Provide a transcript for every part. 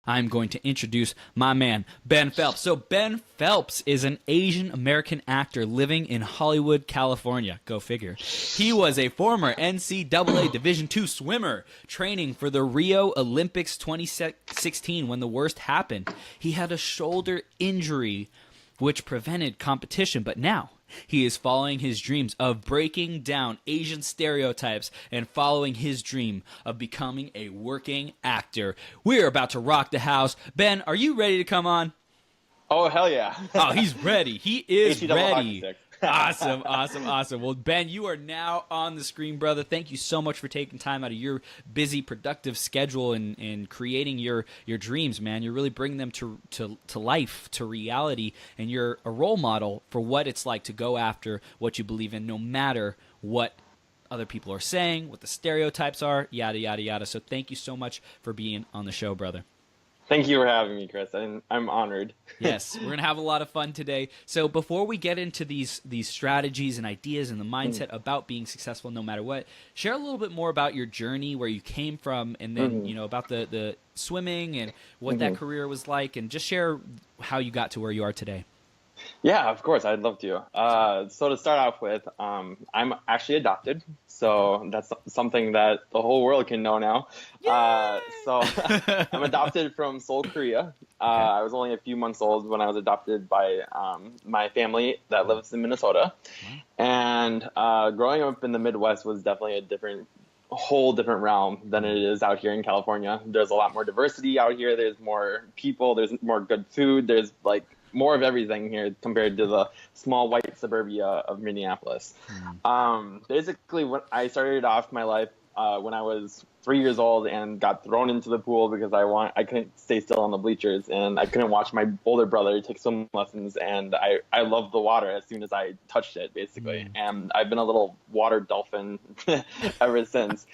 I'm going to introduce my man, Ben Phelps. So Ben Phelps is an Asian American actor living in Hollywood, California. Go figure. He was a former NCAA Division II swimmer training for the Rio Olympics 2016 when the worst happened. He had a shoulder injury which prevented competition, but now he is following his dreams of breaking down Asian stereotypes and following his dream of becoming a working actor. We're about to rock the house. Ben, are you ready to come on? Oh, hell yeah. Oh, he's ready. He is ready. Hockey Awesome, awesome, awesome. Well, Ben, you are now on the screen, brother. Thank you so much for taking time out of your busy, productive schedule and creating your dreams, man. You're really bringing them to life, to reality, and you're a role model for what it's like to go after what you believe in, no matter what other people are saying, what the stereotypes are, yada, yada, yada. So thank you so much for being on the show, brother. Thank you for having me, Chris. I'm honored. Yes, we're going to have a lot of fun today. So before we get into these strategies and ideas and the mindset about being successful no matter what, share a little bit more about your journey, where you came from, and then about the swimming and what that career was like, and just share how you got to where you are today. Yeah, of course. I'd love to. So to start off with, I'm actually adopted. So that's something that the whole world can know now. So I'm adopted from Seoul, Korea. I was only a few months old when I was adopted by my family that lives in Minnesota. And growing up in the Midwest was definitely a whole different realm than it is out here in California. There's a lot more diversity out here. There's more people. There's more good food. There's like more of everything here compared to the small white suburbia of Minneapolis. Basically, when I started off my life when I was 3 years old and got thrown into the pool because I couldn't stay still on the bleachers, and I couldn't watch my older brother take swim lessons, and I loved the water as soon as I touched it, basically. And I've been a little water dolphin ever since.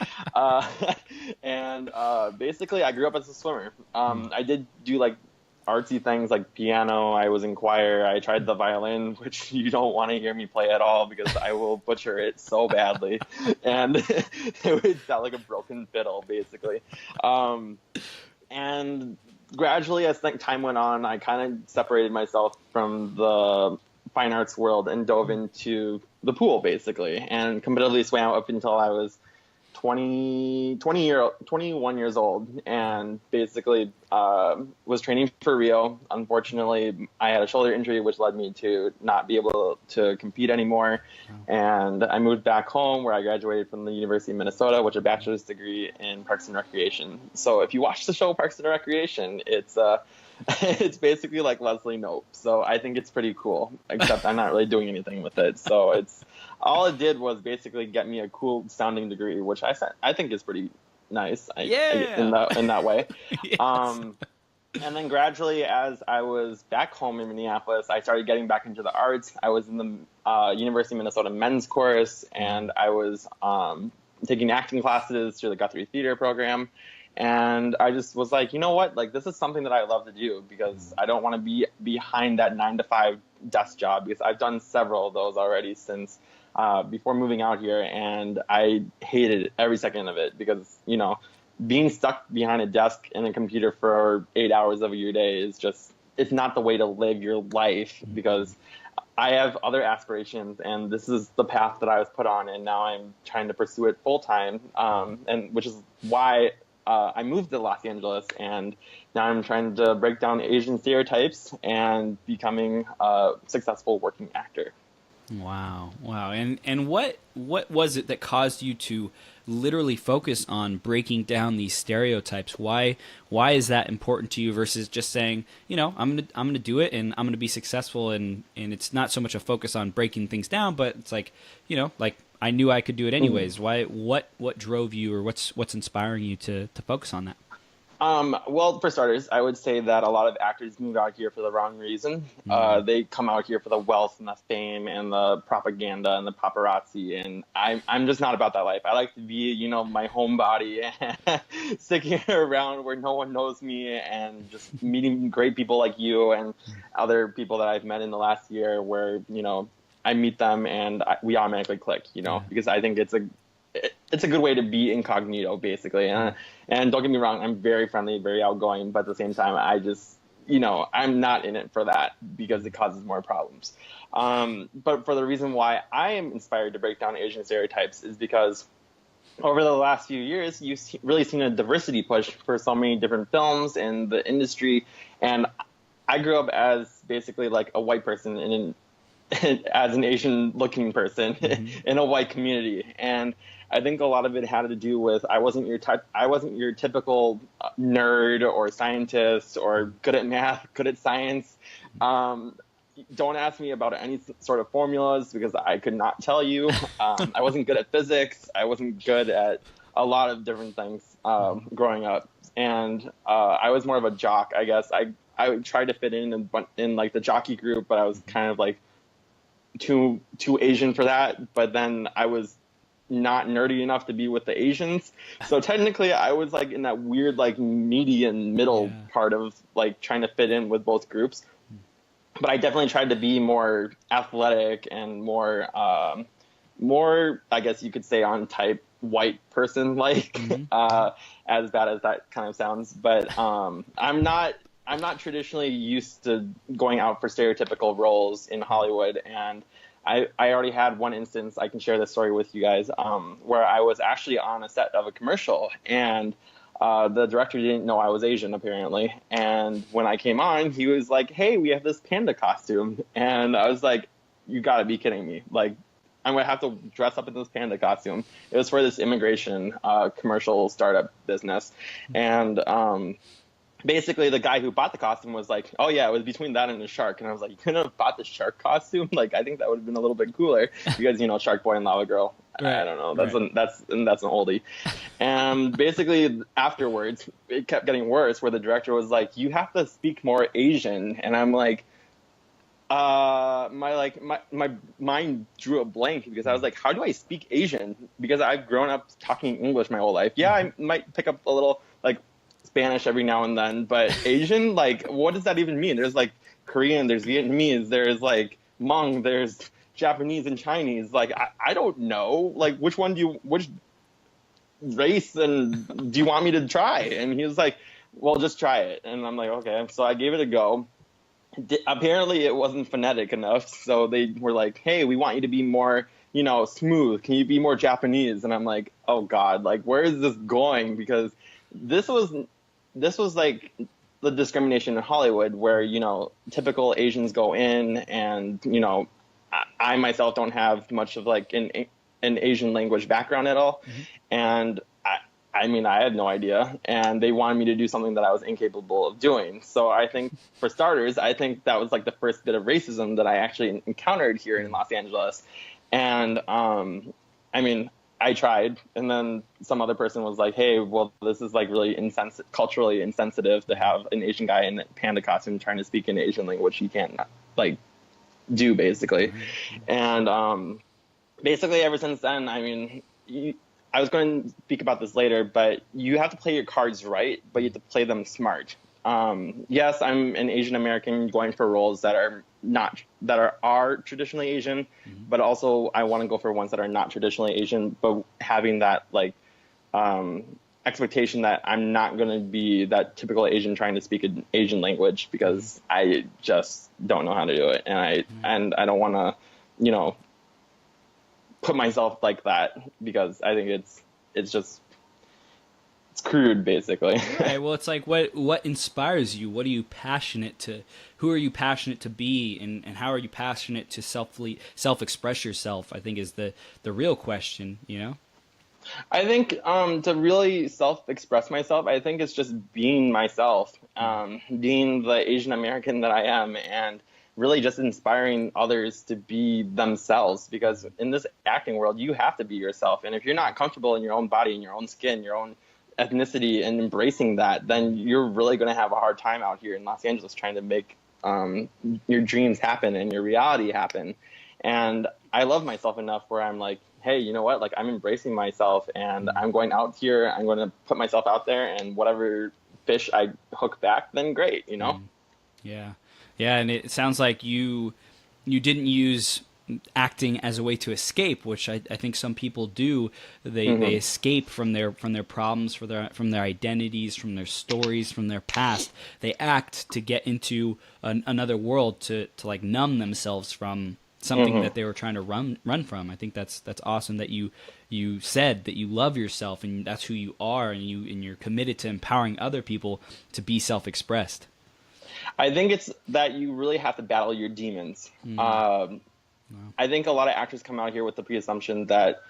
Basically, I grew up as a swimmer. I did do like artsy things like piano. I was in choir. I tried the violin, which you don't want to hear me play at all because I will butcher it so badly. And it would sound like a broken fiddle, basically. And gradually, as time went on, I kind of separated myself from the fine arts world and dove into the pool, basically, and competitively swam up until I was 21 years old, and basically was training for Rio. Unfortunately, I had a shoulder injury, which led me to not be able to compete anymore. And I moved back home, where I graduated from the University of Minnesota, with a bachelor's degree in Parks and Recreation. So if you watch the show Parks and Recreation, it's basically like Leslie Knope. So I think it's pretty cool, except I'm not really doing anything with it. So all it did was basically get me a cool sounding degree, which I think is pretty nice. In that way. Yes. And then gradually, as I was back home in Minneapolis, I started getting back into the arts. I was in the University of Minnesota men's course, and I was taking acting classes through the Guthrie Theater program. And I just was like, you know what? Like, this is something that I love to do, because I don't want to be behind that 9-to-5 desk job, because I've done several of those already since before moving out here, and I hated every second of it, because, being stuck behind a desk and a computer for 8 hours of your day it's not the way to live your life, because I have other aspirations, and this is the path that I was put on, and now I'm trying to pursue it full time, and which is why I moved to Los Angeles, and now I'm trying to break down Asian stereotypes and becoming a successful working actor. Wow. And what was it that caused you to literally focus on breaking down these stereotypes? Why is that important to you versus just saying, I'm gonna do it and I'm gonna be successful, and it's not so much a focus on breaking things down, but it's like, like I knew I could do it anyways. Why? What drove you, or what's inspiring you to focus on that? Well, for starters, I would say that a lot of actors move out here for the wrong reason. They come out here for the wealth and the fame and the propaganda and the paparazzi, and I'm just not about that life. I like to be, my homebody, sticking around where no one knows me, and just meeting great people like you and other people that I've met in the last year, where, I meet them and we automatically click, because I think it's a good way to be incognito, basically. And don't get me wrong, I'm very friendly, very outgoing, but at the same time, I just, I'm not in it for that because it causes more problems. But for the reason why I am inspired to break down Asian stereotypes is because over the last few years, you've really seen a diversity push for so many different films in the industry. And I grew up as basically like a white person as an Asian looking person in a white community. And I think a lot of it had to do with I wasn't your typical nerd or scientist or good at math, good at science. Don't ask me about any sort of formulas because I could not tell you. I wasn't good at physics. I wasn't good at a lot of different things growing up. And I was more of a jock, I guess. I tried to fit in like the jockey group, but I was kind of like too Asian for that. But then I was not nerdy enough to be with the Asians. So technically I was like in that weird like median middle part of like trying to fit in with both groups. But I definitely tried to be more athletic and more, I guess you could say, on type white person like, as bad as that kind of sounds. But I'm not traditionally used to going out for stereotypical roles in Hollywood. And I already had one instance, I can share this story with you guys, where I was actually on a set of a commercial and the director didn't know I was Asian, apparently. And when I came on, he was like, hey, we have this panda costume. And I was like, you got to be kidding me. Like, I'm going to have to dress up in this panda costume. It was for this immigration commercial startup business. And basically, the guy who bought the costume was like, oh, yeah, it was between that and a shark. And I was like, you couldn't have bought the shark costume? Like, I think that would have been a little bit cooler because, Shark Boy and Lava Girl. Right. I don't know. That's an oldie. And basically afterwards, it kept getting worse where the director was like, you have to speak more Asian. And I'm like, my mind drew a blank because I was like, how do I speak Asian? Because I've grown up talking English my whole life. Yeah, I might pick up a little like Spanish every now and then, but Asian, like, what does that even mean? There's like Korean, there's Vietnamese, there's like Hmong, there's Japanese and Chinese. Like, I don't know, like, which race and do you want me to try? And he was like, well, just try it. And I'm like, okay. So I gave it a go. Apparently it wasn't phonetic enough. So they were like, hey, we want you to be more, smooth. Can you be more Japanese? And I'm like, oh God, like, where is this going? Because this was like the discrimination in Hollywood where, typical Asians go in and, I myself don't have much of like an Asian language background at all. And I mean, I had no idea. And they wanted me to do something that I was incapable of doing. So I think for starters, I think that was like the first bit of racism that I actually encountered here in Los Angeles. And I mean, I tried. And then some other person was like, hey, well, this is like really culturally insensitive to have an Asian guy in a panda costume trying to speak an Asian language he can't like do basically. And basically ever since then, I mean, I was going to speak about this later, but you have to play your cards right, but you have to play them smart. Yes, I'm an Asian American going for roles that are traditionally Asian, but also I want to go for ones that are not traditionally Asian, but having that like expectation that I'm not going to be that typical Asian trying to speak an Asian language because I just don't know how to do it, and I don't want to, put myself like that because I think it's crude basically. Right. Well, it's like what inspires you? What are you passionate to? Who are you passionate to be? And how are you passionate to self-express yourself? I think is the real question. I think to really self-express myself, I think it's just being myself, being the Asian American that I am, and really just inspiring others to be themselves, because in this acting world, you have to be yourself. And if you're not comfortable in your own body, in your own skin, your own ethnicity, and embracing that, then you're really going to have a hard time out here in Los Angeles trying to make your dreams happen and your reality happen. And I love myself enough where I'm like, hey, you know what? Like, I'm embracing myself and I'm going out here. I'm going to put myself out there, and whatever fish I hook back, then great, Yeah. Yeah, and it sounds like you didn't use acting as a way to escape, which I think some people do. They escape from their problems, from their identities, from their stories, from their past. They act to get into another world to like numb themselves from something that they were trying to run from. I think that's awesome that you said that you love yourself and that's who you are, and you're committed to empowering other people to be self-expressed. I think it's that you really have to battle your demons. I think a lot of actors come out here with the preassumption that,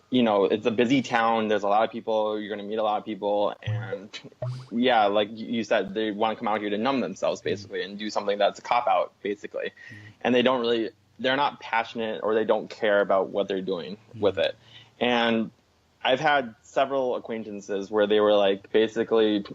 you know, it's a busy town. There's a lot of people. You're going to meet a lot of people. And yeah, like you said, they want to come out here to numb themselves basically and do something that's a cop out basically. And they're not passionate, or they don't care about what they're doing with it. And I've had several acquaintances where they were like basically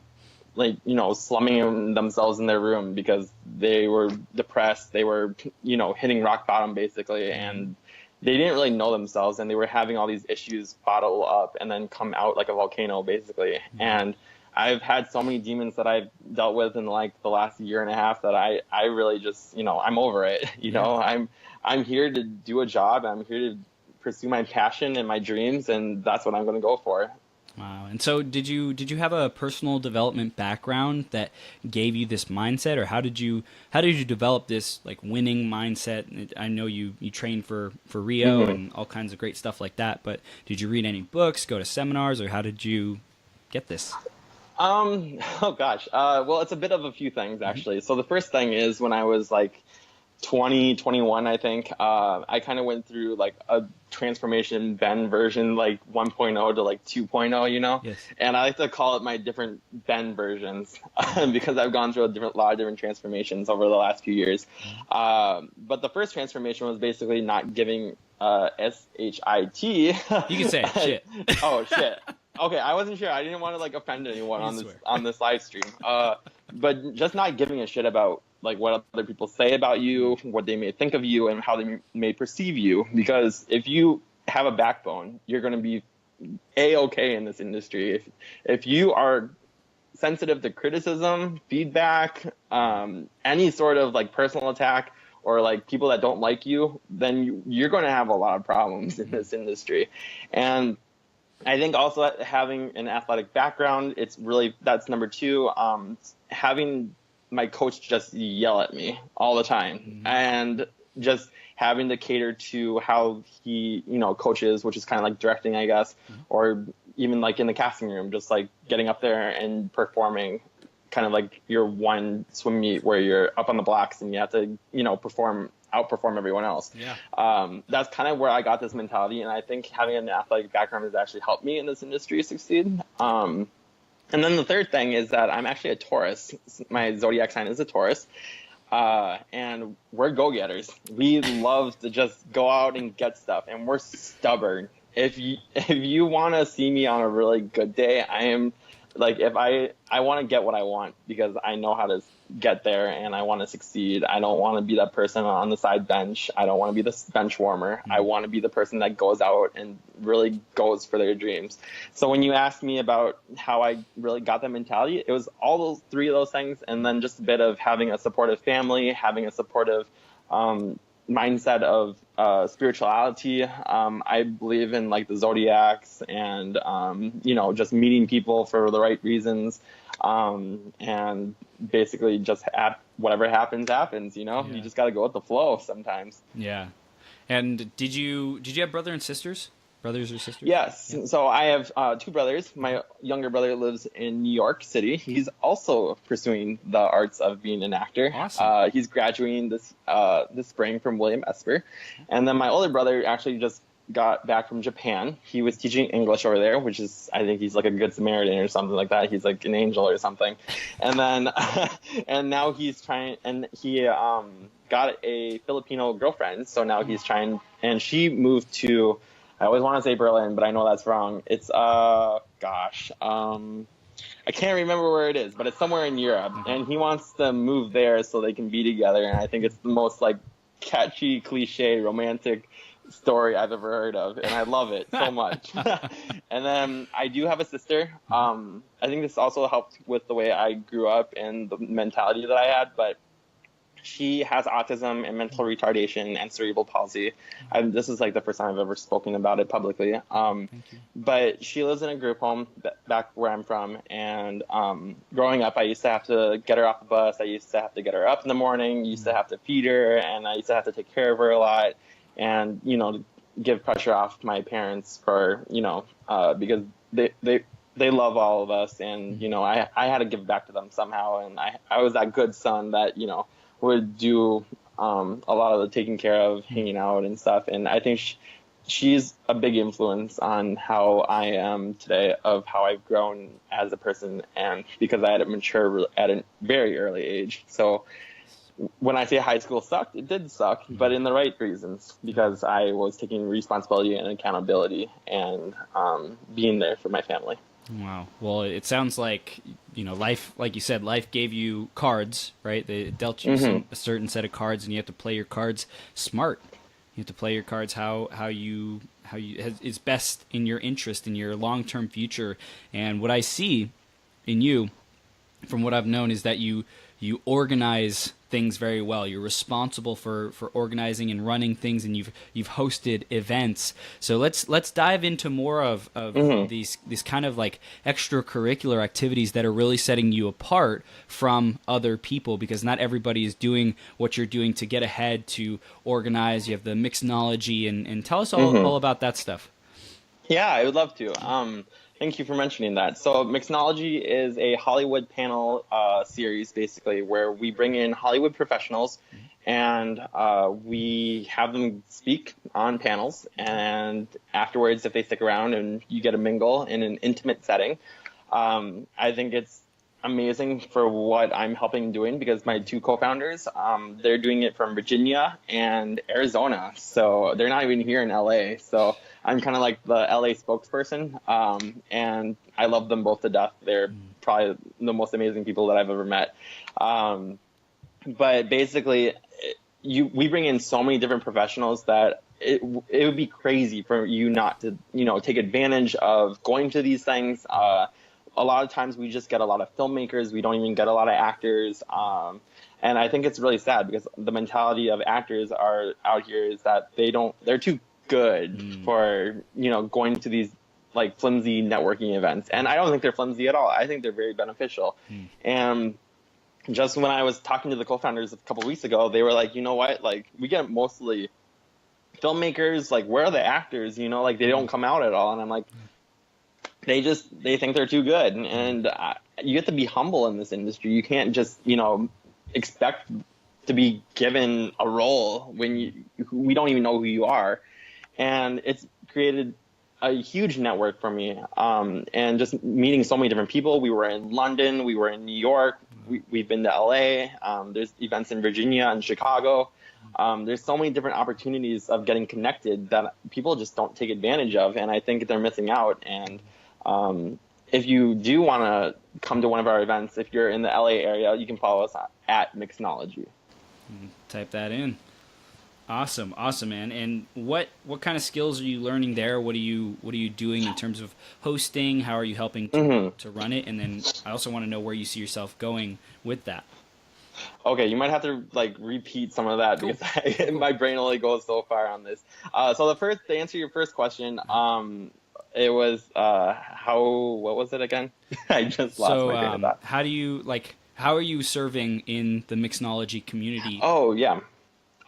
like, you know, slumming themselves in their room because they were depressed. They were, you know, hitting rock bottom basically, and they didn't really know themselves, and they were having all these issues bottle up and then come out like a volcano basically. And I've had so many demons that I've dealt with in like the last year and a half that I really just, you know, I'm over it. You know, I'm here to do a job. I'm here to pursue my passion and my dreams, and that's what I'm going to go for. Wow. And so did you have a personal development background that gave you this mindset, or how did you develop this like winning mindset? I know you trained for Rio and all kinds of great stuff like that, but did you read any books, go to seminars, or how did you get this? Oh gosh. Well, it's a bit of a few things actually. So the first thing is when I was like 20, 21, I think, I kind of went through like a transformation Ben version, like 1.0 to like 2.0, you know? Yes. And I like to call it my different Ben versions because I've gone through a lot of different transformations over the last few years. But the first transformation was basically not giving SHIT. You can say shit. Oh, shit. Okay, I wasn't sure. I didn't want to like offend anyone on this live stream. But just not giving a shit about like what other people say about you, what they may think of you, and how they may perceive you. Because if you have a backbone, you're going to be A-okay in this industry. If you are sensitive to criticism, feedback, any sort of like personal attack, or like people that don't like you, then you're going to have a lot of problems in this industry. And I think also having an athletic background, that's number two. Having my coach just yell at me all the time, and just having to cater to how he, you know, coaches, which is kind of like directing, I guess, or even like in the casting room, just like getting up there and performing, kind of like your one swim meet where you're up on the blocks and you have to, you know, outperform everyone else. Yeah. That's kind of where I got this mentality, and I think having an athletic background has actually helped me in this industry succeed. And then the third thing is that I'm actually a Taurus. My zodiac sign is a Taurus. And we're go-getters. We love to just go out and get stuff, and we're stubborn. If you want to see me on a really good day, I am like, if I want to get what I want because I know how to get there and I want to succeed. I don't want to be that person on the side bench. I don't want to be the bench warmer. I want to be the person that goes out and really goes for their dreams. So when you asked me about how I really got that mentality, it was all those three of those things, and then just a bit of having a supportive family, having a supportive mindset of spirituality. I believe in like the zodiacs and you know, just meeting people for the right reasons, and basically just whatever happens, you know. You just got to go with the flow sometimes. Yeah. And did you have brothers or sisters? Yes. Yeah. So I have two brothers. My younger brother lives in New York City. He's also pursuing the arts of being an actor. Awesome. He's graduating this spring from William Esper. And then my older brother actually just got back from Japan. He was teaching English over there, which is, I think he's like a good Samaritan or something like that. He's like an angel or something. And then, and now he's trying, and he got a Filipino girlfriend. So now he's trying, and she moved to, I always want to say Berlin, but I know that's wrong. It's, I can't remember where it is, but it's somewhere in Europe. And he wants to move there so they can be together. And I think it's the most like catchy, cliche, romantic story I've ever heard of. And I love it so much. And then I do have a sister. I think this also helped with the way I grew up and the mentality that I had. But She has autism and mental retardation and cerebral palsy. This is like the first time I've ever spoken about it publicly. Thank you. But she lives in a group home back where I'm from. And growing up, I used to have to get her off the bus. I used to have to get her up in the morning. Used to have to feed her, and I used to have to take care of her a lot. And give pressure off my parents for because they love all of us, and I had to give back to them somehow. And I was that good son that would do a lot of the taking care of, hanging out and stuff. And I think she's a big influence on how I am today, of how I've grown as a person, and because I had to mature at a very early age. So when I say high school sucked, it did suck, but in the right reasons, because I was taking responsibility and accountability and being there for my family. Wow. Well, it sounds like, life, like you said, life gave you cards, right? They dealt you a certain set of cards, and you have to play your cards smart. You have to play your cards how is best in your interest, in your long-term future. And what I see in you, from what I've known, is that you organize things very well. You're responsible for organizing and running things, and you've hosted events. So let's dive into more of these kind of like extracurricular activities that are really setting you apart from other people, because not everybody is doing what you're doing to get ahead, to organize. You have the mixnology, and tell us all about that stuff. Yeah, I would love to. Thank you for mentioning that. So Mixnology is a Hollywood panel series, basically, where we bring in Hollywood professionals and we have them speak on panels. And afterwards, if they stick around and you get a mingle in an intimate setting, I think it's amazing for what I'm helping doing, because my two co-founders, they're doing it from Virginia and Arizona. So they're not even here in LA. So I'm kind of like the LA spokesperson, and I love them both to death. They're probably the most amazing people that I've ever met. But basically, we bring in so many different professionals that it would be crazy for you not to, take advantage of going to these things. A lot of times we just get a lot of filmmakers. We don't even get a lot of actors. And I think it's really sad, because the mentality of actors are out here is that they're too good for, going to these like flimsy networking events. And I don't think they're flimsy at all. I think they're very beneficial. And just when I was talking to the co-founders a couple of weeks ago, they were like, you know what, like we get mostly filmmakers, like where are the actors, like they don't come out at all. And I'm like, they think they're too good. And you have to be humble in this industry. You can't just, expect to be given a role when we don't even know who you are. And it's created a huge network for me, and just meeting so many different people. We were in London, we were in New York, we've been to LA, there's events in Virginia and Chicago. There's so many different opportunities of getting connected that people just don't take advantage of, and I think they're missing out. And if you do want to come to one of our events, if you're in the LA area, you can follow us at Mixnology. Type that in. Awesome, man. And what kind of skills are you learning there? What are you doing in terms of hosting? How are you helping to run it? And then I also want to know where you see yourself going with that. Okay, you might have to like repeat some of that, because my brain only goes so far on this. So to answer your first question, it was what was it again? I just lost my train of thought. How are you serving in the Mixnology community? Oh yeah.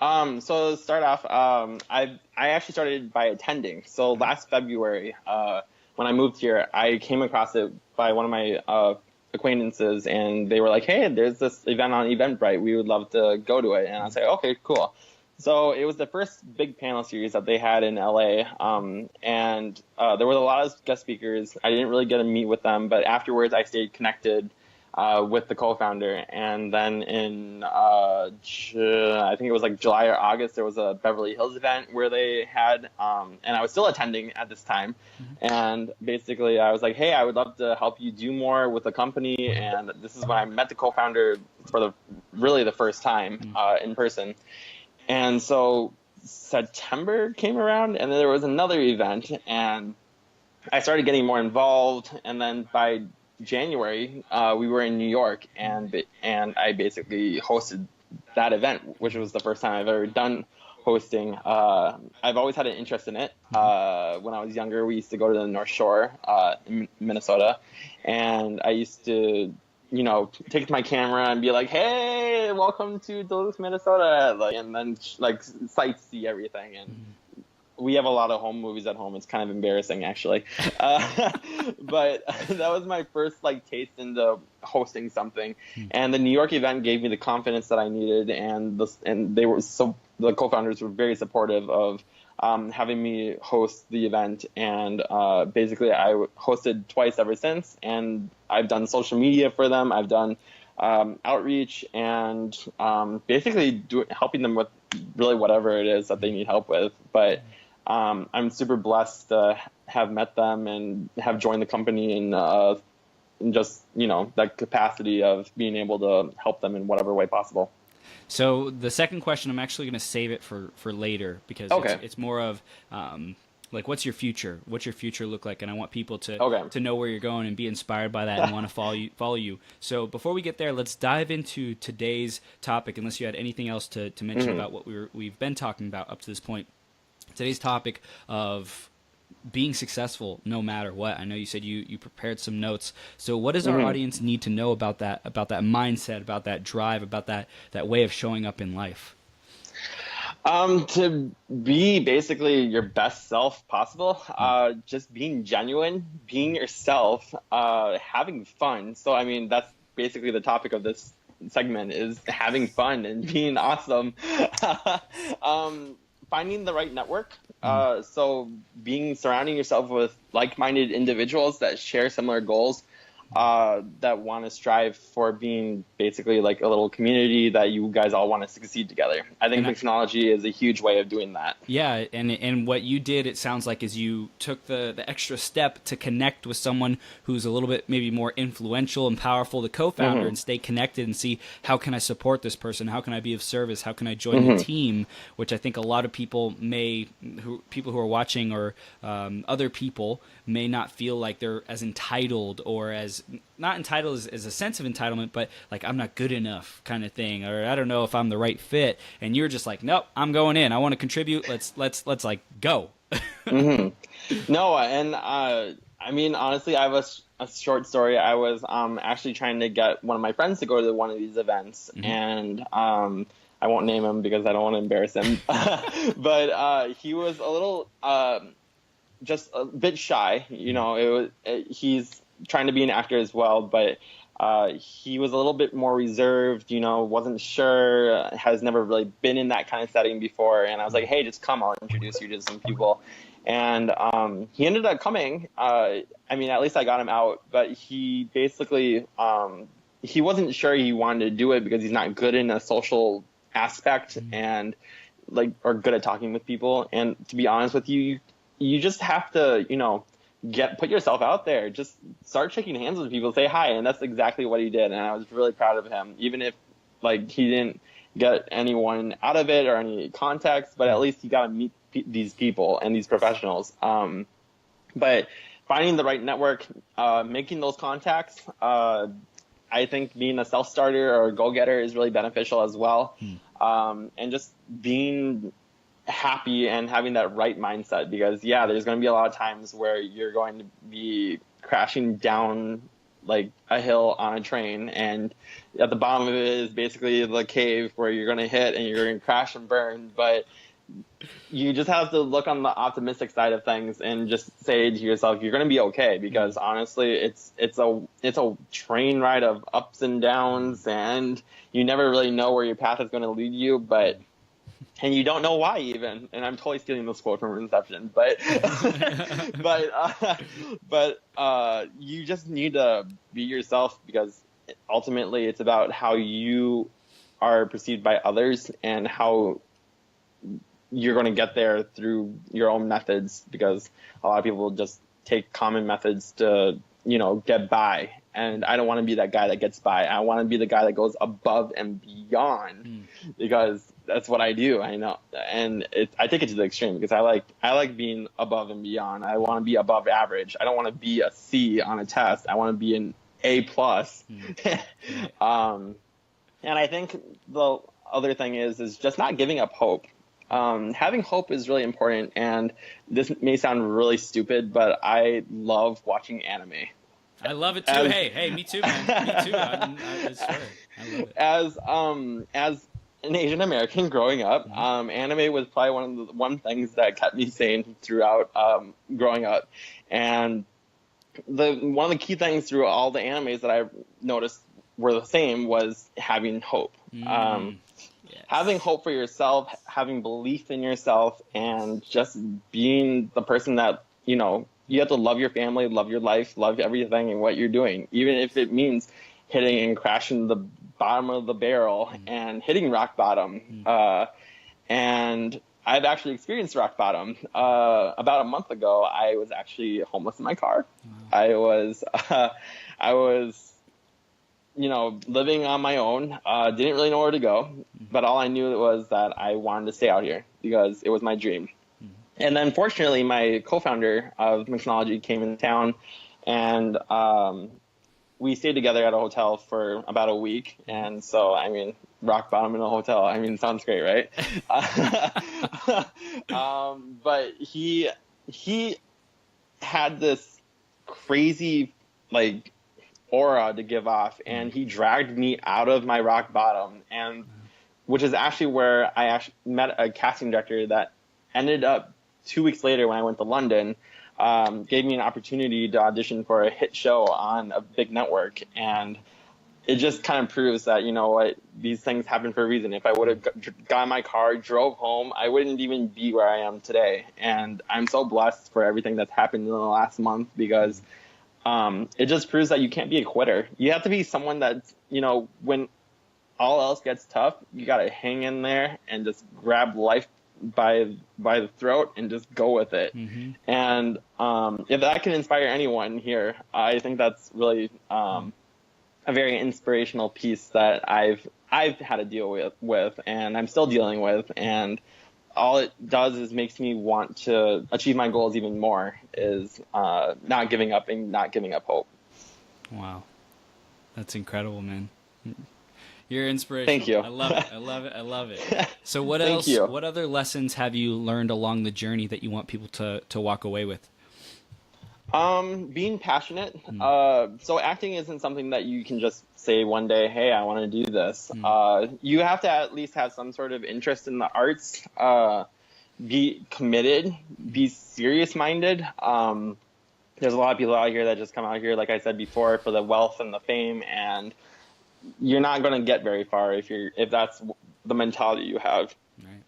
So to start off, I actually started by attending. So last February, when I moved here, I came across it by one of my acquaintances, and they were like, "Hey, there's this event on Eventbrite. We would love to go to it." And I was like, "Okay, cool." So it was the first big panel series that they had in LA, and there were a lot of guest speakers. I didn't really get to meet with them, but afterwards I stayed connected with the co-founder. And then in I think it was like July or August, there was a Beverly Hills event where they had, and I was still attending at this time. And basically I was like, "Hey, I would love to help you do more with the company." And this is when I met the co-founder for the first time in person. And so September came around, and then there was another event, and I started getting more involved. And then by January, we were in New York, and I basically hosted that event, which was the first time I've ever done hosting. I've always had an interest in it. When I was younger, we used to go to the North Shore in Minnesota, and I used to, take my camera and be like, "Hey, welcome to Duluth, Minnesota," and then sightsee everything. And we have a lot of home movies at home. It's kind of embarrassing, actually. But that was my first taste into hosting something. And the New York event gave me the confidence that I needed, and the co-founders were very supportive of having me host the event. And basically, I hosted twice ever since, and I've done social media for them. I've done outreach, and basically helping them with really whatever it is that they need help with. But I'm super blessed to have met them and have joined the company in just, that capacity of being able to help them in whatever way possible. So the second question, I'm actually going to save it for later, because it's more of what's your future? What's your future look like? And I want people to know where you're going and be inspired by that and want to follow you. So before we get there, let's dive into today's topic, unless you had anything else to mention about what we've been talking about up to this point. Today's topic of being successful no matter what. I know you said you prepared some notes. So what does our audience need to know about that mindset, about that drive, about that way of showing up in life? To be basically your best self possible, just being genuine, being yourself, having fun. So, I mean, that's basically the topic of this segment, is having fun and being awesome. Finding the right network. So surrounding yourself with like-minded individuals that share similar goals, that want to strive for being basically like a little community that you guys all want to succeed together. I think technology is a huge way of doing that. Yeah, and what you did, it sounds like, is you took the extra step to connect with someone who's a little bit maybe more influential and powerful, the co-founder, and stay connected and see, how can I support this person? How can I be of service? How can I join the team? Which I think a lot of people people who are watching, or other people may not feel like they're as entitled, or as not entitled as a sense of entitlement, but like, I'm not good enough kind of thing, or I don't know if I'm the right fit. And you're just like, nope, I'm going in. I want to contribute. Let's go. No, and I mean, honestly, I have a short story. I was actually trying to get one of my friends to go to one of these events, and I won't name him because I don't want to embarrass him. But he was a little just a bit shy. He's trying to be an actor as well, but he was a little bit more reserved, wasn't sure, has never really been in that kind of setting before. And I was like, hey, just come, I'll introduce you to some people. And he ended up coming. I mean, at least I got him out, but he basically, he wasn't sure he wanted to do it because he's not good in a social aspect and or good at talking with people. And to be honest with you, you just have to, put yourself out there. Just start shaking hands with people, say hi. And that's exactly what he did. And I was really proud of him, even if he didn't get anyone out of it or any context, but at least he got to meet these people and these professionals. But finding the right network, making those contacts, I think being a self-starter or a go-getter is really beneficial as well. And just being happy and having that right mindset, because there's going to be a lot of times where you're going to be crashing down a hill on a train, and at the bottom of it is basically the cave where you're going to hit and you're going to crash and burn. But you just have to look on the optimistic side of things and just say to yourself, you're going to be okay, because honestly, it's a train ride of ups and downs, and you never really know where your path is going to lead you, and you don't know why even. And I'm totally stealing this quote from Inception, but you just need to be yourself, because ultimately it's about how you are perceived by others and how you're going to get there through your own methods, because a lot of people just take common methods to, get by. And I don't want to be that guy that gets by. I want to be the guy that goes above and beyond, because that's what I do. I know. And I take it to the extreme, because I like being above and beyond. I want to be above average. I don't want to be a C on a test. I want to be an A+. And I think other thing is just not giving up hope. Having hope is really important, and this may sound really stupid, but I love watching anime. I love it too. Hey, me too, man. Me too. I swear, I love it. As an Asian American growing up, anime was probably one things that kept me sane throughout growing up, and one of the key things through all the animes that I noticed were the same was having hope. Yes. Having hope for yourself, having belief in yourself, and just being the person that, you have to love your family, love your life, love everything and what you're doing, even if it means hitting and crashing the bottom of the barrel and hitting rock bottom. And I've actually experienced rock bottom. About a month ago, I was actually homeless in my car. Wow. I was living on my own, didn't really know where to go, but all I knew was that I wanted to stay out here because it was my dream. And then fortunately, my co-founder of Mixology came into town, and we stayed together at a hotel for about a week. And so, rock bottom in a hotel, sounds great, right? But he had this crazy, aura to give off, and he dragged me out of my rock bottom, and which is actually where I actually met a casting director that ended up 2 weeks later when I went to London, gave me an opportunity to audition for a hit show on a big network. And it just kind of proves that, these things happen for a reason. If I would have got in my car, drove home, I wouldn't even be where I am today. And I'm so blessed for everything that's happened in the last month, because it just proves that you can't be a quitter. You have to be someone that's, when all else gets tough, you got to hang in there and just grab life by the throat and just go with it. And if that can inspire anyone here, I think that's really a very inspirational piece that I've had to deal with and I'm still dealing with. And all it does is makes me want to achieve my goals even more, is not giving up and not giving up hope. Wow. That's incredible, man. You're inspirational. Thank you. I love it. I love it. I love it. So what else? You. What other lessons have you learned along the journey that you want people to walk away with? Being passionate. So acting isn't something that you can just say one day, hey, I want to do this. You have to at least have some sort of interest in the arts, be committed, be serious-minded. There's a lot of people out here that just come out here, like I said before, for the wealth and the fame, and you're not going to get very far if that's the mentality you have. Right.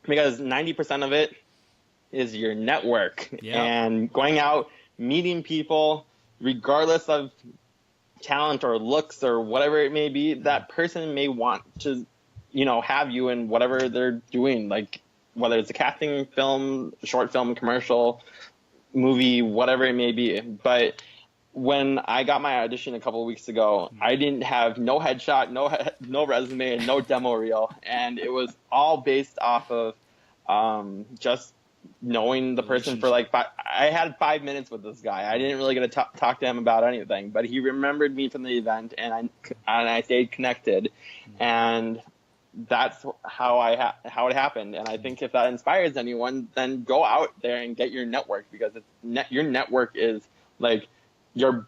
Because 90% of it is your network. Yep. And going out, meeting people, regardless of talent or looks or whatever it may be, that person may want to, have you in whatever they're doing, like whether it's a casting, film, short film, commercial, movie, whatever it may be. But when I got my audition a couple of weeks ago, I didn't have no headshot, no resume, and no demo reel, and it was all based off of just knowing the person for I had 5 minutes with this guy. I didn't really get to talk to him about anything, but he remembered me from the event, and I stayed connected, and that's how it happened. And I think if that inspires anyone, then go out there and get your network, because your network is like your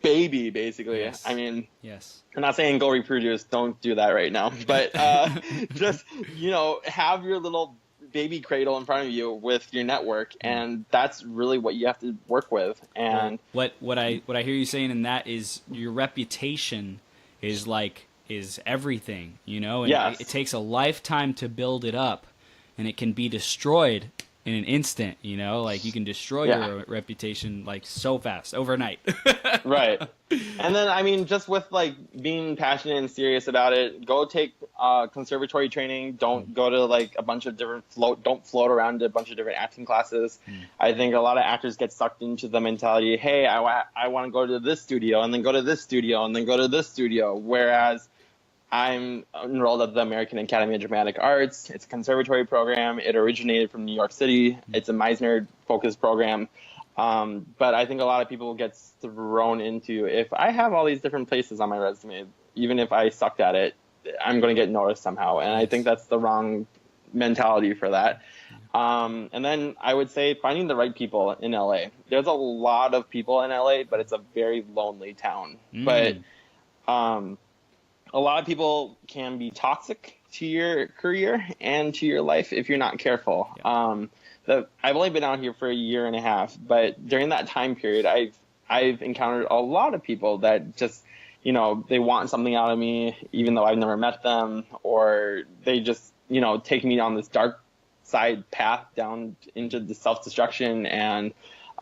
baby, basically. Yes. Yes. I'm not saying go reproduce, don't do that right now, but just have your little baby cradle in front of you with your network, and that's really what you have to work with. And what I hear you saying in that is your reputation is everything, and yes. it takes a lifetime to build it up, and it can be destroyed in an instant, you can destroy your reputation so fast, overnight. Right. And then, just with being passionate and serious about it, go take conservatory training. Don't go to a bunch of different don't float around to a bunch of different acting classes. I think a lot of actors get sucked into the mentality, hey, I want to go to this studio and then go to this studio and then go to this studio. Whereas I'm enrolled at the American Academy of Dramatic Arts. It's a conservatory program. It originated from New York City. It's a Meisner-focused program. But I think a lot of people get thrown into, if I have all these different places on my resume, even if I sucked at it, I'm going to get noticed somehow. And I think that's the wrong mentality for that. And then I would say finding the right people in LA. There's a lot of people in LA, but it's a very lonely town. But a lot of people can be toxic to your career and to your life if you're not careful. I've only been out here for a year and a half, but during that time period, I've encountered a lot of people that just, they want something out of me, even though I've never met them, or they just, take me on this dark side path down into the self-destruction. And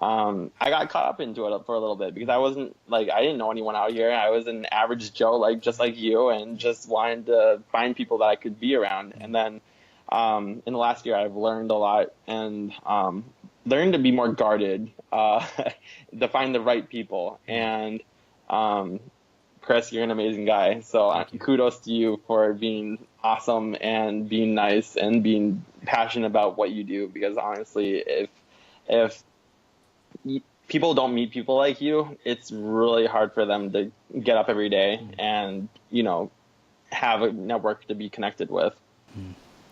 I got caught up into it for a little bit because I didn't know anyone out here. I was an average Joe, just like you, and just wanted to find people that I could be around. And then in the last year, I've learned a lot and learned to be more guarded, to find the right people. And Chris, you're an amazing guy. So kudos to you for being awesome and being nice and being passionate about what you do. Because honestly, if people don't meet people like you, it's really hard for them to get up every day and, have a network to be connected with.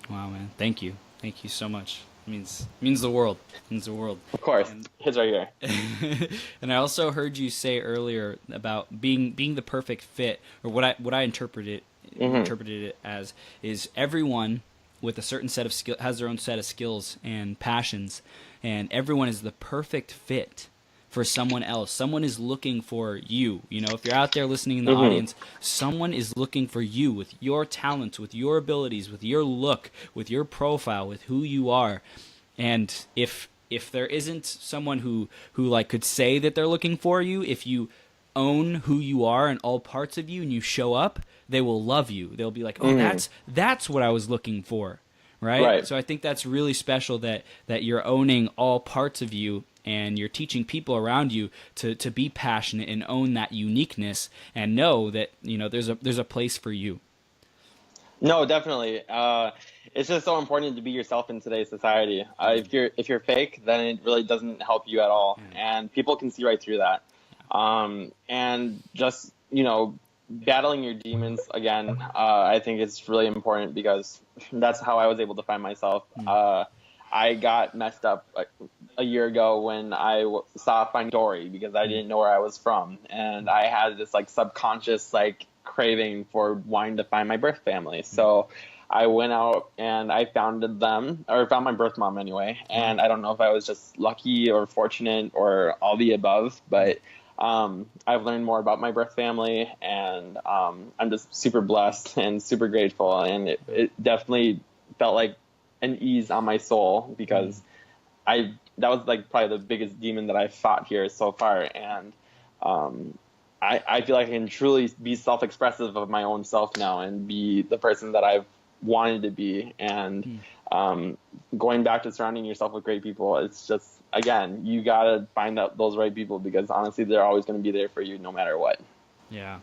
Wow, man. Thank you. Thank you so much. It means the world. It means the world. Of course. His right here. And I also heard you say earlier about being the perfect fit, or what I interpreted it as is everyone with a certain set of skill has their own set of skills and passions, and everyone is the perfect fit for someone else. Someone is looking for you. If you're out there listening in the audience, someone is looking for you with your talents, with your abilities, with your look, with your profile, with who you are. And if there isn't someone who could say that they're looking for you, if you own who you are and all parts of you and you show up, they will love you. They'll be like, oh, that's what I was looking for. Right? So I think that's really special that you're owning all parts of you, and you're teaching people around you to be passionate and own that uniqueness and know that there's a place for you. No, definitely. It's just so important to be yourself in today's society. If you're fake, then it really doesn't help you at all, and people can see right through that. And just battling your demons again, I think it's really important because that's how I was able to find myself. I got messed up a year ago when I saw Finding Dory because I didn't know where I was from, and I had this subconscious craving for wanting to find my birth family. So I went out and I found my birth mom anyway. And I don't know if I was just lucky or fortunate or all the above, but I've learned more about my birth family, and I'm just super blessed and super grateful. And it definitely felt like an ease on my soul because that was probably the biggest demon that I've fought here so far. And I feel like I can truly be self-expressive of my own self now and be the person that I've wanted to be. And going back to surrounding yourself with great people, it's just, again, you got to find out those right people because honestly, they're always going to be there for you no matter what. Yeah.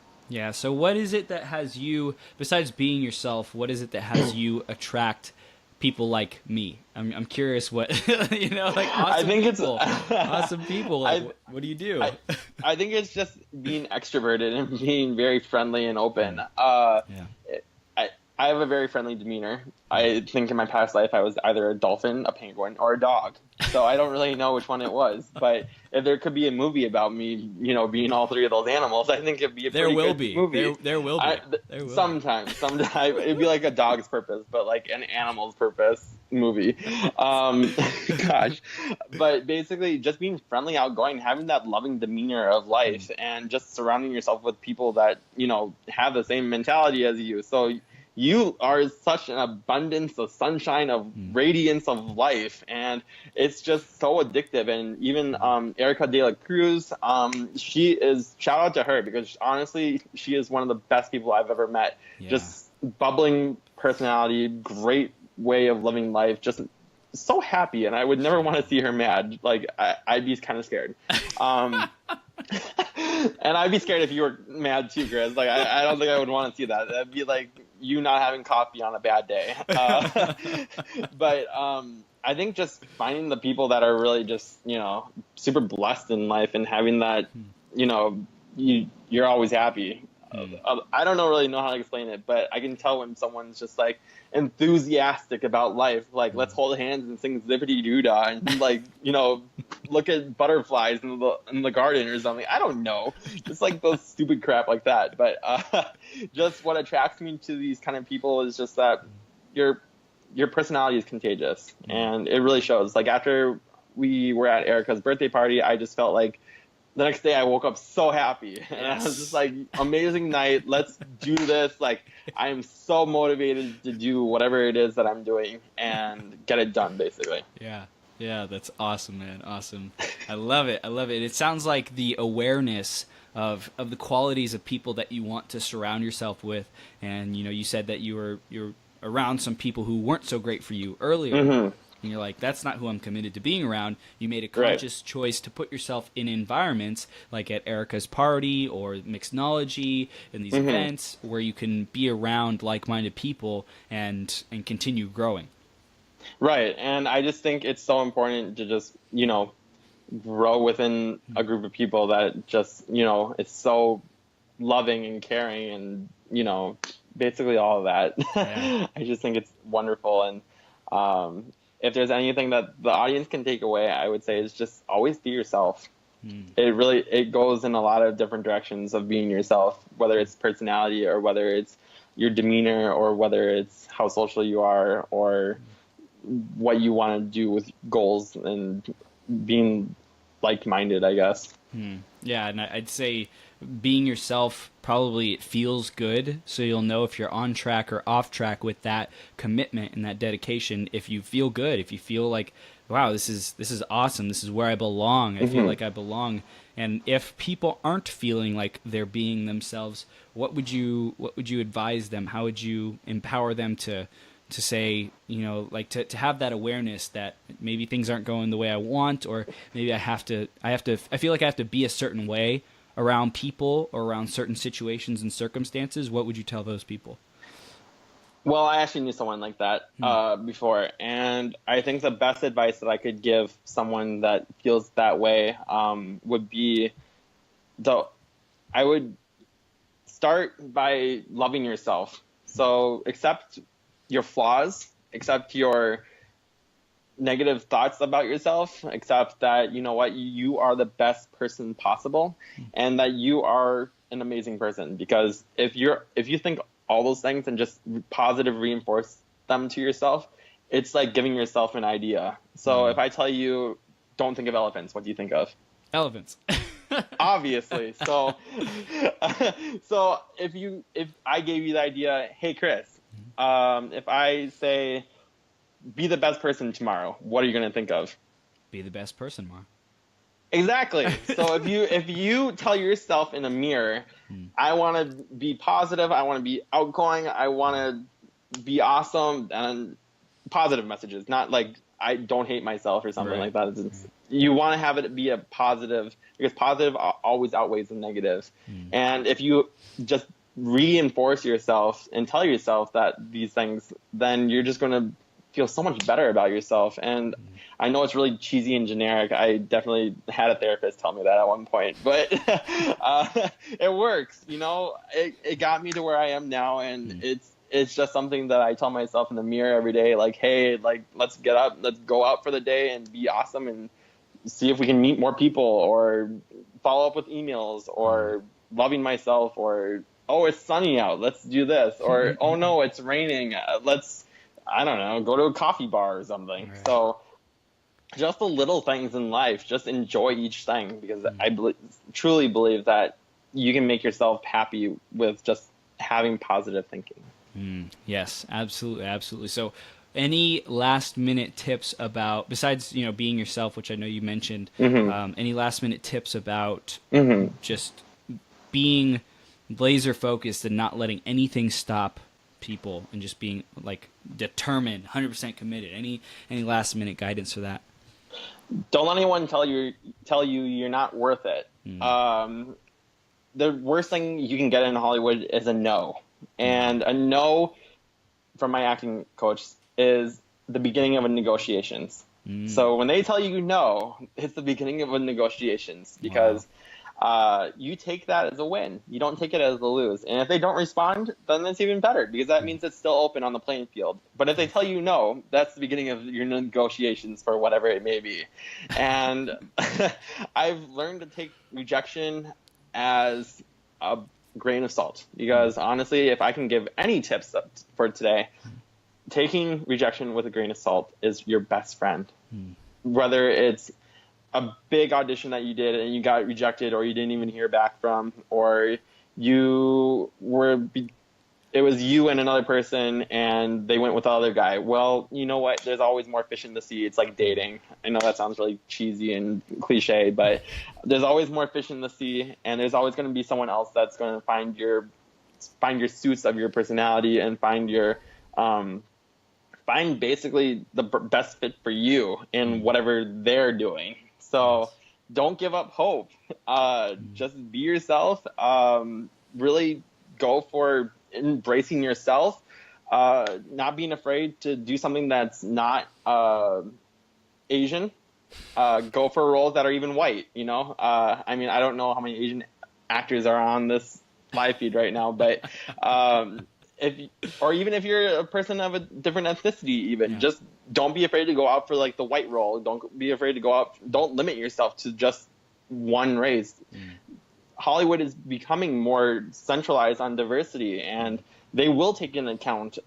So what is it that has you, besides being yourself, what is it that has you attract people like me? I'm curious what, awesome I think people. Awesome people. What do you do? I think it's just being extroverted and being very friendly and open. I have a very friendly demeanor. I think in my past life I was either a dolphin, a penguin, or a dog. So I don't really know which one it was. But if there could be a movie about me, being all three of those animals, I think it'd be a pretty good movie. There will be. Sometimes. It'd be like A Dog's Purpose, but like an animal's purpose movie. Gosh. But basically just being friendly, outgoing, having that loving demeanor of life, and just surrounding yourself with people that, have the same mentality as you. So you are such an abundance of sunshine, of radiance of life, and it's just so addictive. And even Erica De La Cruz, shout out to her because honestly, she is one of the best people I've ever met. Yeah. Just bubbling personality, great way of living life, just so happy. And I would never want to see her mad. I'd be kind of scared. And I'd be scared if you were mad too, Chris. I don't think I would want to see that. That'd be like you not having coffee on a bad day. But I think just finding the people that are really just, super blessed in life and having that, you're always happy. I don't really know how to explain it, but I can tell when someone's just like enthusiastic about life, like let's hold hands and sing Zippity Doo Dah and like, you know, look at butterflies in the garden or something. I don't know. It's like those stupid crap like that. But just what attracts me to these kind of people is just that your personality is contagious, and it really shows. Like after we were at Erica's birthday party, I just felt like the next day I woke up so happy, and I was just like, amazing night. Let's do this. Like, I am so motivated to do whatever it is that I'm doing and get it done, basically. Yeah, that's awesome, man. Awesome. I love it. It sounds like the awareness of the qualities of people that you want to surround yourself with. And, you know, you said that you're around some people who weren't so great for you earlier. And you're like, that's not who I'm committed to being around. You made a conscious choice to put yourself in environments like at Erica's party or Mixnology and these events where you can be around like-minded people and continue growing. Right. And I just think it's so important to just, you know, grow within a group of people that just, you know, it's so loving and caring and, you know, basically all of that. Yeah. I just think it's wonderful. And, if there's anything that the audience can take away, I would say is just always be yourself. It goes in a lot of different directions of being yourself, whether it's personality or whether it's your demeanor or whether it's how social you are or what you want to do with goals and being like-minded, I guess. Yeah, and I'd say being yourself, probably it feels good, so you'll know if you're on track or off track with that commitment and that dedication. If you feel good, if you feel like, wow, this is awesome, this is where I belong, I feel like I belong. And if people aren't feeling like they're being themselves, what would you advise them? How would you empower them to say, you know, like to have that awareness that maybe things aren't going the way I want, or maybe I feel like I have to be a certain way around people or around certain situations and circumstances? What would you tell those people? Well, I actually knew someone like that before, and I think the best advice that I could give someone that feels that way would be I would start by loving yourself. So accept your flaws, accept your negative thoughts about yourself, accept that, you know what, you are the best person possible and that you are an amazing person. Because if you think all those things and just positive reinforce them to yourself, it's like giving yourself an idea. So if I tell you, don't think of elephants, what do you think of? Elephants. Obviously. So if I gave you the idea, hey Chris, if I say be the best person tomorrow, what are you going to think of? Be the best person tomorrow. Exactly. So if you tell yourself in a mirror, I want to be positive, I want to be outgoing, I want to be awesome, and positive messages, not like I don't hate myself or something like that. You want to have it be a positive, because positive always outweighs the negative. And if you just reinforce yourself and tell yourself that these things, then you're just going to feel so much better about yourself. And I know it's really cheesy and generic. I definitely had a therapist tell me that at one point, but it works. You know, it got me to where I am now, and it's just something that I tell myself in the mirror every day, like, hey, like, let's get up, let's go out for the day and be awesome and see if we can meet more people or follow up with emails or loving myself or, oh, it's sunny out, let's do this, or oh no, it's raining, let's, I don't know, go to a coffee bar or something. Right. So just the little things in life, just enjoy each thing, because I truly believe that you can make yourself happy with just having positive thinking. Yes, absolutely, absolutely. So any last minute tips about, besides, you know, being yourself, which I know you mentioned, any last minute tips about just being laser focused and not letting anything stop people and just being like determined, 100% committed? Any last minute guidance for that? Don't let anyone tell you you're not worth it. The worst thing you can get in Hollywood is a no. And a no, from my acting coach, is the beginning of a negotiations. So when they tell you no, it's the beginning of a negotiations, because you take that as a win. You don't take it as a lose. And if they don't respond, then that's even better, because that means it's still open on the playing field. But if they tell you no, that's the beginning of your negotiations for whatever it may be. And I've learned to take rejection as a grain of salt, because honestly, if I can give any tips for today, taking rejection with a grain of salt is your best friend. Whether it's a big audition that you did and you got rejected, or you didn't even hear back from, or it was you and another person and they went with the other guy. Well, you know what? There's always more fish in the sea. It's like dating. I know that sounds really cheesy and cliche, but there's always more fish in the sea, and there's always going to be someone else that's going to find your suits of your personality and find basically the best fit for you in whatever they're doing. So don't give up hope. Just be yourself. Really go for embracing yourself. Not being afraid to do something that's not Asian. Go for roles that are even white. I mean, I don't know how many Asian actors are on this live feed right now, but even if you're a person of a different ethnicity, just don't be afraid to go out for like the white role. Don't be afraid to go out. Don't limit yourself to just one race. Hollywood is becoming more centralized on diversity, and they will take into account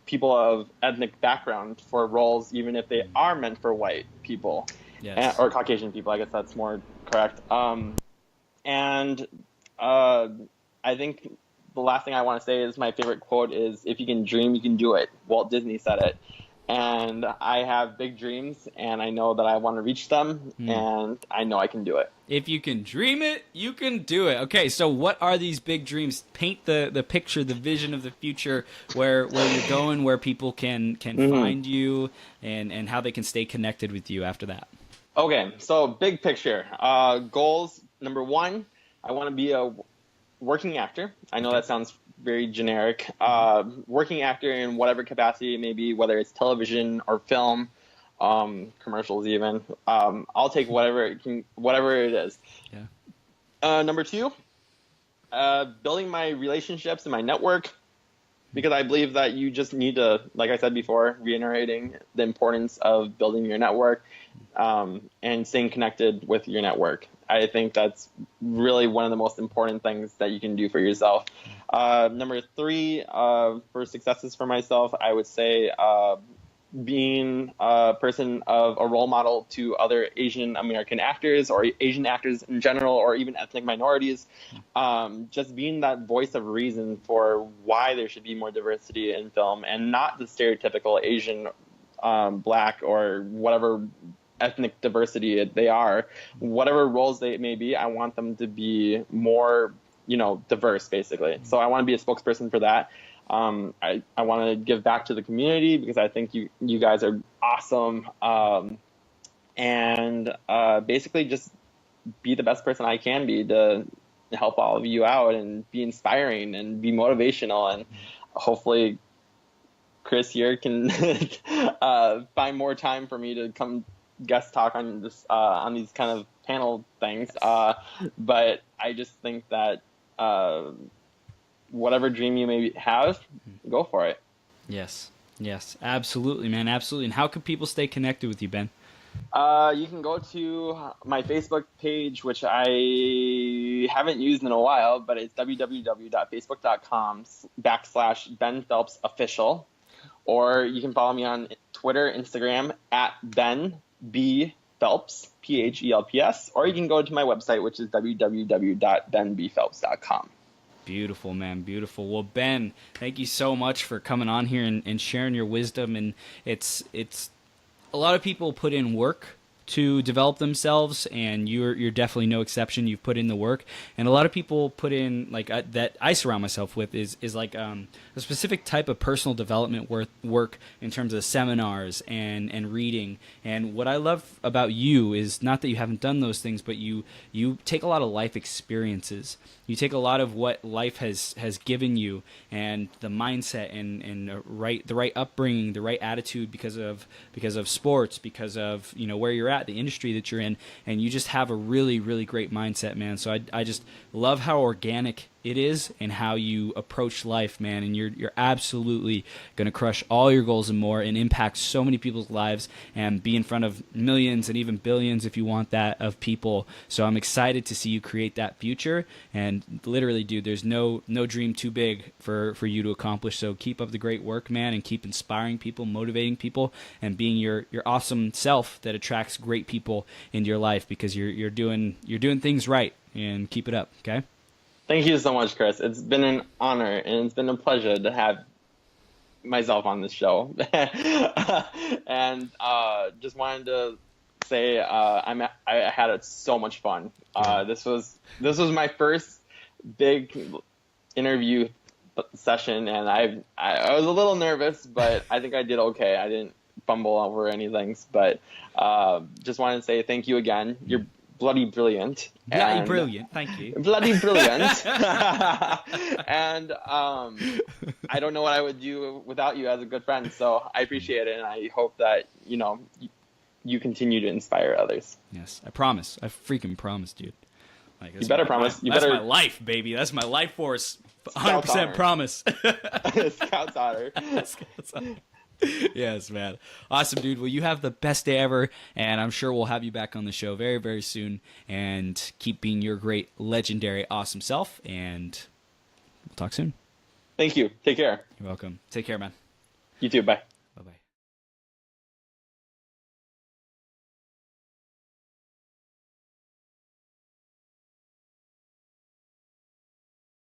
people of ethnic background for roles, even if they are meant for white people. Or Caucasian people. I guess that's more correct. And I think the last thing I want to say is my favorite quote is, "If you can dream, you can do it." Walt Disney said it. And I have big dreams, and I know that I want to reach them, and I know I can do it. If you can dream it, you can do it. Okay, so what are these big dreams? Paint the picture, the vision of the future, where you're going, where people can find you, and how they can stay connected with you after that. Okay, so big picture. Goals, number one, I want to be a working actor. I know that sounds very generic. Working actor in whatever capacity it may be, whether it's television or film, commercials even. I'll take whatever it is. Number two, building my relationships and my network, because I believe that you just need to, like I said before, reiterating the importance of building your network and staying connected with your network. I think that's really one of the most important things that you can do for yourself. Number three, for successes for myself, I would say being a person of a role model to other Asian American actors, or Asian actors in general, or even ethnic minorities. Just being that voice of reason for why there should be more diversity in film, and not the stereotypical Asian, Black, or whatever ethnic diversity they are. Whatever roles they may be, I want them to be more, diverse, basically. So I want to be a spokesperson for that. I want to give back to the community, because I think you guys are awesome. And basically just be the best person I can be to help all of you out and be inspiring and be motivational. And hopefully Chris here can find more time for me to come guest talk on this on these kind of panel things. But I just think that whatever dream you may have, go for it. Yes, absolutely, man, absolutely. And how can people stay connected with you, Ben? You can go to my Facebook page, which I haven't used in a while, but it's www.facebook.com/Ben Phelps Official. Or you can follow me on Twitter, Instagram @Ben B Phelps, PHELPS, or you can go to my website, which is www.benbphelps.com. Beautiful, man. Beautiful. Well, Ben, thank you so much for coming on here and sharing your wisdom. And it's a lot of people put in work to develop themselves, and you're definitely no exception. You've put in the work, and a lot of people put in, like, that I surround myself with is like a specific type of personal development work in terms of seminars and reading. And what I love about you is not that you haven't done those things, but you take a lot of life experiences. You take a lot of what life has given you, and the mindset and the right upbringing, the right attitude because of sports, because of where you're at. at, the industry that you're in, and you just have a really, really great mindset, man. So I just love how organic it is and how you approach life, man. And you're absolutely going to crush all your goals and more and impact so many people's lives and be in front of millions and even billions, if you want that, of people. So I'm excited to see you create that future. And literally, dude, there's no dream too big for you to accomplish. So keep up the great work, man, and keep inspiring people, motivating people, and being your awesome self that attracts great people into your life, because you're doing things right. And keep it up, okay? Thank you so much, Chris. It's been an honor and it's been a pleasure to have myself on this show. And just wanted to say I had so much fun. This was my first big interview session, and I was a little nervous, but I think I did okay. I didn't fumble over anything, but just wanted to say thank you again. You're bloody brilliant. Brilliant, thank you. Bloody brilliant. And I don't know what I would do without you as a good friend, so I appreciate it, and I hope that, you continue to inspire others. Yes, I promise. I freaking promise, dude. Like, you better promise. That's my life, baby. That's my life force. 100% promise. Scout's honor. Scout's honor. Yes, man. Awesome, dude. Well, you have the best day ever, and I'm sure we'll have you back on the show very, very soon. And keep being your great, legendary, awesome self, and we'll talk soon. Thank you. Take care. You're welcome. Take care, man. You too. Bye.